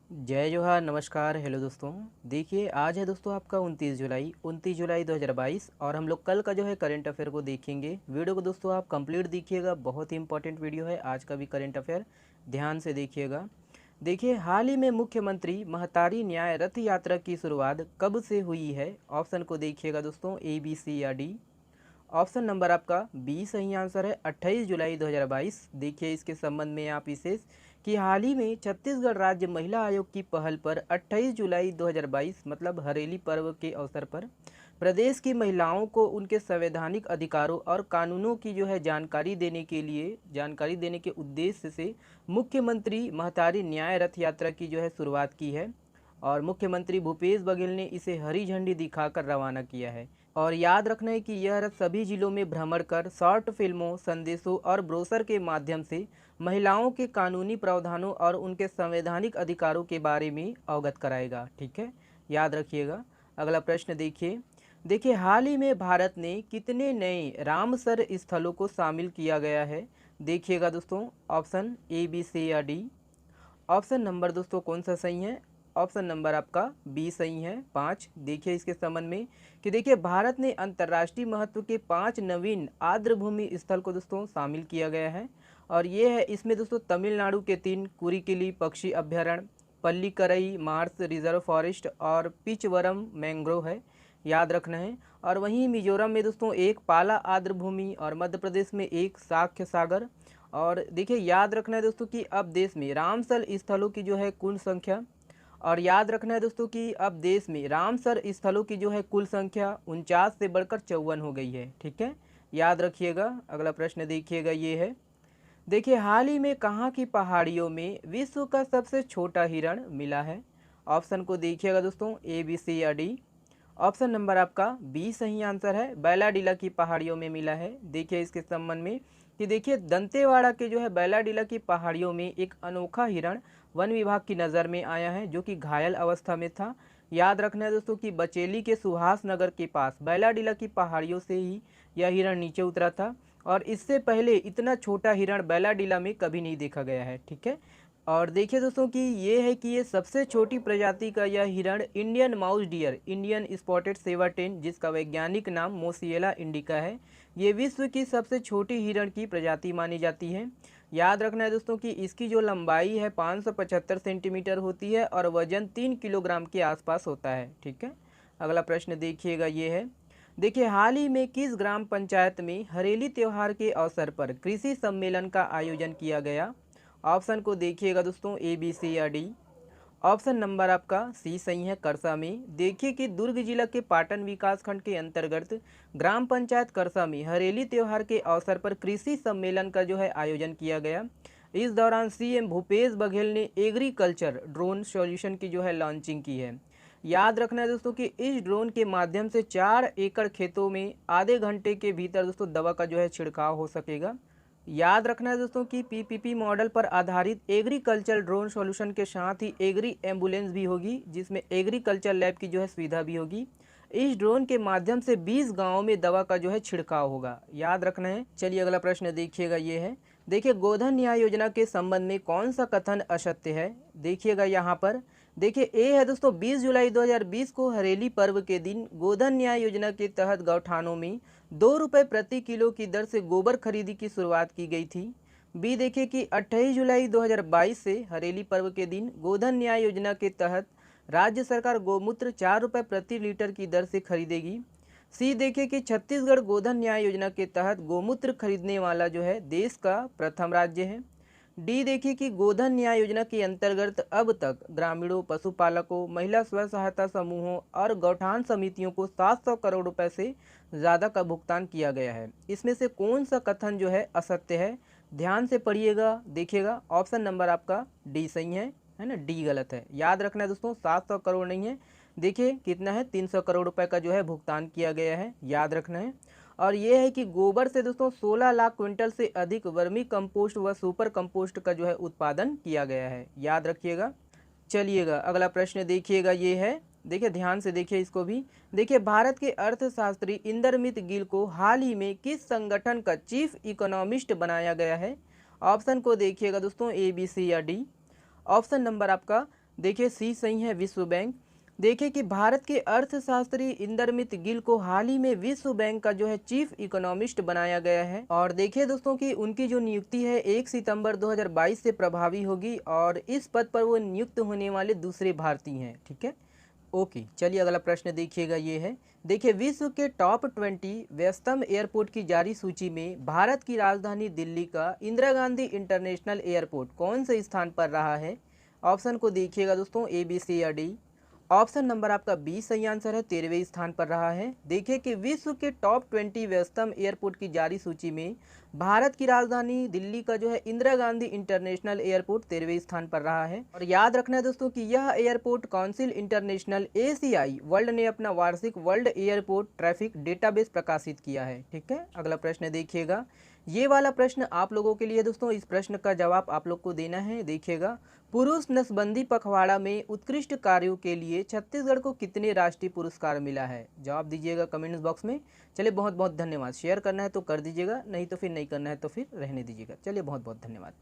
जय जोहार, नमस्कार, हेलो दोस्तों। देखिए आज है दोस्तों आपका 29 जुलाई 2022 और हम लोग कल का जो है करंट अफेयर को देखेंगे। वीडियो को दोस्तों आप कंप्लीट देखिएगा, बहुत ही इंपॉर्टेंट वीडियो है आज का भी करंट अफेयर, ध्यान से देखिएगा। देखिए हाल ही में मुख्यमंत्री महतारी न्याय रथ यात्रा की शुरुआत कब से हुई है? ऑप्शन को देखिएगा दोस्तों, ए बी सी या डी। ऑप्शन नंबर आपका बी सही आंसर है 28 जुलाई 2022। देखिए इसके संबंध में आप विशेष कि हाल ही में छत्तीसगढ़ राज्य महिला आयोग की पहल पर 28 जुलाई 2022 मतलब हरेली पर्व के अवसर पर प्रदेश की महिलाओं को उनके संवैधानिक अधिकारों और कानूनों की जो है जानकारी देने के उद्देश्य से मुख्यमंत्री महतारी न्याय रथ यात्रा की जो है शुरुआत की है और मुख्यमंत्री भूपेश बघेल ने इसे हरी झंडी दिखाकर रवाना किया है। और याद रखना है कि यह रथ सभी जिलों में भ्रमण कर शॉर्ट फिल्मों, संदेशों और ब्रोशर के माध्यम से महिलाओं के कानूनी प्रावधानों और उनके संवैधानिक अधिकारों के बारे में अवगत कराएगा। ठीक है, याद रखिएगा। अगला प्रश्न देखिए हाल ही में भारत ने कितने नए रामसर स्थलों को शामिल किया गया है? देखिएगा दोस्तों, ऑप्शन ए बी सी या डी। ऑप्शन नंबर दोस्तों कौन सा सही है? ऑप्शन नंबर आपका बी सही है 5। देखिए इसके संबंध में कि देखिए भारत ने अंतर्राष्ट्रीय महत्व के 5 नवीन आर्द्रभूमि स्थल को दोस्तों शामिल किया गया है और ये है इसमें दोस्तों तमिलनाडु के 3 कुरीकिली पक्षी अभ्यारण्य, पल्लीकरई मार्स रिजर्व फॉरेस्ट और पिचवरम मैंग्रोव है, याद रखना है। और वहीं मिजोरम में दोस्तों एक पाला आर्द्रभूमि और मध्य प्रदेश में एक साक्ष्य सागर। और देखिए याद रखना है दोस्तों कि अब देश में रामसर स्थलों की जो है कुल संख्या, और याद रखना है दोस्तों कि अब देश में रामसर स्थलों की जो है कुल संख्या 49 से बढ़कर 54 हो गई है। ठीक है, याद रखिएगा। अगला प्रश्न देखिएगा, ये है देखिए हाल ही में कहाँ की पहाड़ियों में विश्व का सबसे छोटा हिरण मिला है? ऑप्शन को देखिएगा दोस्तों, ए बी सी या डी। ऑप्शन नंबर आपका बी सही आंसर है, बैलाडीला की पहाड़ियों में मिला है। देखिए इसके संबंध में कि देखिए दंतेवाड़ा के जो है बैलाडीला की पहाड़ियों में एक अनोखा हिरण वन विभाग की नज़र में आया है जो कि घायल अवस्था में था। याद रखना है दोस्तों कि बचेली के सुभाष नगर के पास बैलाडीला की पहाड़ियों से ही यह हिरण नीचे उतरा था और इससे पहले इतना छोटा हिरण बैलाडीला में कभी नहीं देखा गया है। ठीक है, और देखिए दोस्तों कि ये है कि ये सबसे छोटी प्रजाति का यह हिरण Indian mouse deer, Indian spotted chevrotain, जिसका वैज्ञानिक नाम मोसिएला इंडिका है, ये विश्व की सबसे छोटी हिरण की प्रजाति मानी जाती है। याद रखना है दोस्तों कि इसकी जो लंबाई है 575 सेंटीमीटर होती है और वजन 3 किलोग्राम के आसपास होता है। ठीक है, अगला प्रश्न देखिएगा, ये है देखिए हाल ही में किस ग्राम पंचायत में हरेली त्यौहार के अवसर पर कृषि सम्मेलन का आयोजन किया गया? ऑप्शन को देखिएगा दोस्तों, ए बी सी या डी। ऑप्शन नंबर आपका सी सही है, करसा में। देखिए कि दुर्ग जिला के पाटन विकास खंड के अंतर्गत ग्राम पंचायत करसा में हरेली त्यौहार के अवसर पर कृषि सम्मेलन का जो है आयोजन किया गया। इस दौरान सीएम भूपेश बघेल ने एग्रीकल्चर ड्रोन सॉल्यूशन की जो है लॉन्चिंग की है। याद रखना है दोस्तों कि इस ड्रोन के माध्यम से 4 एकड़ खेतों में आधे घंटे के भीतर दोस्तों दवा का जो है छिड़काव हो सकेगा। याद रखना है दोस्तों कि पीपीपी मॉडल पर आधारित एग्रीकल्चर ड्रोन सॉल्यूशन के साथ ही एग्री एम्बुलेंस भी होगी जिसमें एग्रीकल्चर लैब की जो है सुविधा भी होगी। इस ड्रोन के माध्यम से 20 गांवों में दवा का जो है छिड़काव होगा, याद रखना है। चलिए अगला प्रश्न देखिएगा, ये है देखिए गोधन न्याय योजना के संबंध में कौन सा कथन असत्य है? देखिएगा यहाँ पर देखिए ए है दोस्तों 20 जुलाई 2020 को हरेली पर्व के दिन गोधन न्याय योजना के तहत गौठानों में 2 रुपये प्रति किलो की दर से गोबर खरीदी की शुरुआत की गई थी। बी देखिए कि 28 जुलाई 2022 से हरेली पर्व के दिन गोधन न्याय योजना के तहत राज्य सरकार गोमूत्र 4 रुपये प्रति लीटर की दर से खरीदेगी। सी देखिए कि छत्तीसगढ़ गोधन न्याय योजना के तहत गोमूत्र खरीदने वाला जो है देश का प्रथम राज्य है। डी देखिए कि गोधन न्याय योजना के अंतर्गत अब तक ग्रामीणों, पशुपालकों, महिला स्व सहायता समूहों और गौठान समितियों को 700 करोड़ रुपए से ज़्यादा का भुगतान किया गया है। इसमें से कौन सा कथन जो है असत्य है? ध्यान से पढ़िएगा, देखिएगा। ऑप्शन नंबर आपका डी सही है ना, डी गलत है। याद रखना है दोस्तों 700 करोड़ नहीं है, देखिए कितना है 300 करोड़ रुपए का जो है भुगतान किया गया है, याद रखना है। और ये है कि गोबर से दोस्तों 16 लाख क्विंटल से अधिक वर्मी कंपोस्ट व सुपर कंपोस्ट का जो है उत्पादन किया गया है, याद रखिएगा। चलिएगा अगला प्रश्न देखिएगा, ये है देखिए ध्यान से देखिए इसको भी। देखिए भारत के अर्थशास्त्री इंदरमित गिल को हाल ही में किस संगठन का चीफ इकोनॉमिस्ट बनाया गया है? ऑप्शन को देखिएगा दोस्तों, ए बी सी या डी। ऑप्शन नंबर आपका देखिए सी सही है, विश्व बैंक। देखिए कि भारत के अर्थशास्त्री इंदरमित गिल को हाल ही में विश्व बैंक का जो है चीफ इकोनॉमिस्ट बनाया गया है। और देखिए दोस्तों कि उनकी जो नियुक्ति है 1 सितंबर 2022 से प्रभावी होगी और इस पद पर वो नियुक्त होने वाले दूसरे भारतीय हैं। ठीक है, ओके। चलिए अगला प्रश्न देखिएगा, ये है। देखिए विश्व के टॉप 20 व्यस्तम एयरपोर्ट की जारी सूची में भारत की राजधानी दिल्ली का इंदिरा गांधी इंटरनेशनल एयरपोर्ट कौन से स्थान पर रहा है? ऑप्शन को देखिएगा दोस्तों, ए, बी, सी या डी। ऑप्शन नंबर आपका बी सही आंसर है, 13वें स्थान पर रहा है। देखिए कि विश्व के टॉप 20 व्यस्तम एयरपोर्ट की जारी सूची में भारत की राजधानी दिल्ली का जो है इंदिरा गांधी इंटरनेशनल एयरपोर्ट 13वें स्थान पर रहा है। और याद रखना है दोस्तों कि यह एयरपोर्ट काउंसिल इंटरनेशनल एशियाई वर्ल्ड ने अपना वार्षिक वर्ल्ड एयरपोर्ट ट्रैफिक डेटाबेस प्रकाशित किया है। ठीक है, अगला प्रश्न देखिएगा। ये वाला प्रश्न आप लोगों के लिए दोस्तों, इस प्रश्न का जवाब आप लोग को देना है। देखिएगा, पुरुष नसबंदी पखवाड़ा में उत्कृष्ट कार्यों के लिए छत्तीसगढ़ को कितने राष्ट्रीय पुरस्कार मिला है? जवाब दीजिएगा कमेंट्स बॉक्स में। चलिए बहुत बहुत धन्यवाद। शेयर करना है तो कर दीजिएगा, नहीं तो फिर नहीं करना है तो फिर रहने दीजिएगा। चलिए बहुत बहुत धन्यवाद।